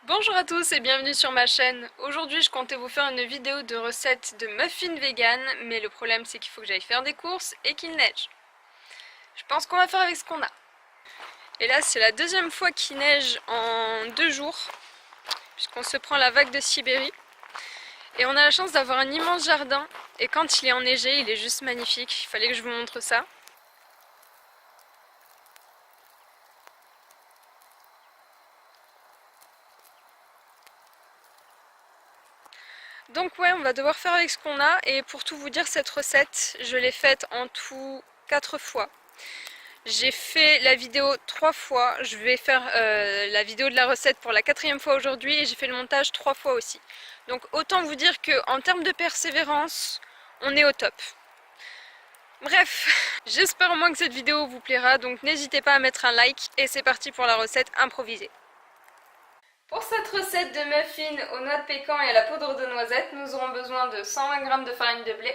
Bonjour à tous et bienvenue sur ma chaîne. Aujourd'hui je comptais vous faire une vidéo de recette de muffins vegan, mais le problème c'est qu'il faut que j'aille faire des courses et qu'il neige. Je pense qu'on va faire avec ce qu'on a. Et là c'est la deuxième fois qu'il neige en 2 jours, puisqu'on se prend la vague de Sibérie. Et on a la chance d'avoir un immense jardin, et quand il est enneigé il est juste magnifique, il fallait que je vous montre ça. Donc ouais, on va devoir faire avec ce qu'on a, et pour tout vous dire, cette recette, je l'ai faite en tout 4 fois. J'ai fait la vidéo 3 fois, je vais faire la vidéo de la recette pour la 4e fois aujourd'hui, et j'ai fait le montage 3 fois aussi. Donc autant vous dire qu'en termes de persévérance, on est au top. Bref, j'espère au moins que cette vidéo vous plaira, donc n'hésitez pas à mettre un like, et c'est parti pour la recette improvisée. Pour cette recette de muffins aux noix de pécan et à la poudre de noisette, nous aurons besoin de 120 g de farine de blé,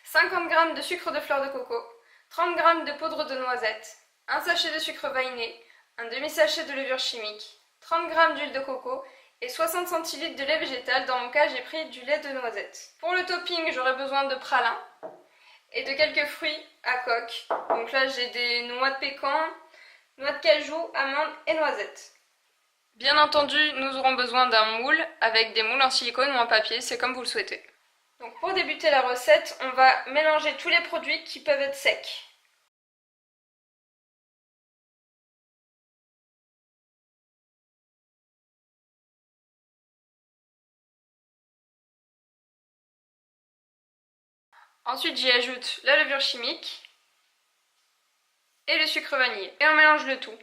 50 g de sucre de fleur de coco, 30 g de poudre de noisette, un sachet de sucre vanillé, un demi-sachet de levure chimique, 30 g d'huile de coco et 60 cl de lait végétal. Dans mon cas, j'ai pris du lait de noisette. Pour le topping, j'aurai besoin de pralin et de quelques fruits à coque. Donc là, j'ai des noix de pécan, noix de cajou, amandes et noisettes. Bien entendu, nous aurons besoin d'un moule avec des moules en silicone ou en papier, c'est comme vous le souhaitez. Donc pour débuter la recette, on va mélanger tous les produits qui peuvent être secs. Ensuite, j'y ajoute la levure chimique et le sucre vanillé. Et on mélange le tout.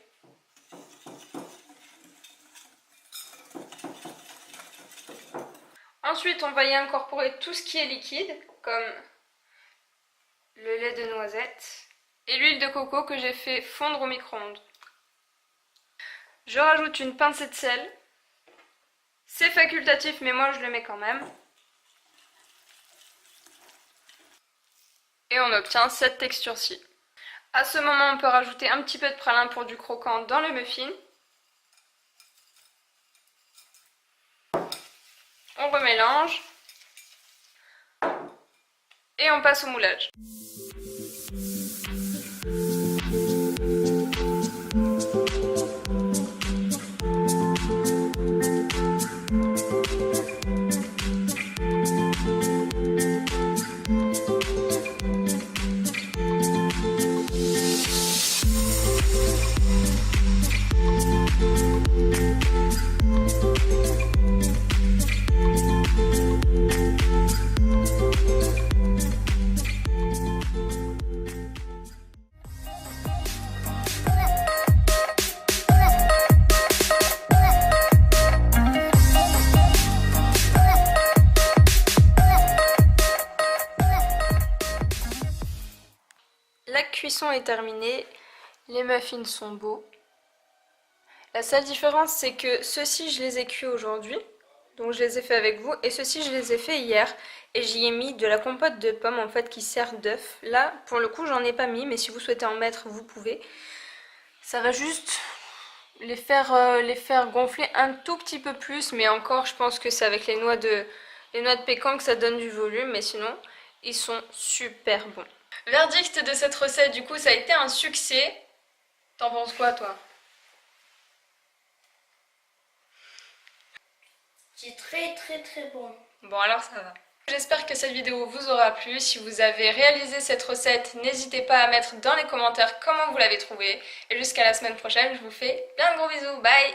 Ensuite, on va y incorporer tout ce qui est liquide, comme le lait de noisette et l'huile de coco que j'ai fait fondre au micro-ondes. Je rajoute une pincée de sel. C'est facultatif, mais moi je le mets quand même. Et on obtient cette texture-ci. À ce moment, on peut rajouter un petit peu de pralin pour du croquant dans le muffin. On remélange. Et on passe au moulage. La cuisson est terminée, les muffins sont beaux. La seule différence, c'est que ceux-ci je les ai cuits aujourd'hui, donc je les ai fait avec vous, et ceux-ci je les ai fait hier, et j'y ai mis de la compote de pommes en fait qui sert d'œuf. Là, pour le coup, j'en ai pas mis, mais si vous souhaitez en mettre, vous pouvez. Ça va juste les faire gonfler un tout petit peu plus, mais encore, je pense que c'est avec les noix de pécan que ça donne du volume, mais sinon, ils sont super bons. Verdict de cette recette, du coup, ça a été un succès. T'en penses quoi, toi? C'est très bon. Bon, alors ça va. J'espère que cette vidéo vous aura plu. Si vous avez réalisé cette recette, n'hésitez pas à mettre dans les commentaires comment vous l'avez trouvée. Et jusqu'à la semaine prochaine, je vous fais plein de gros bisous. Bye!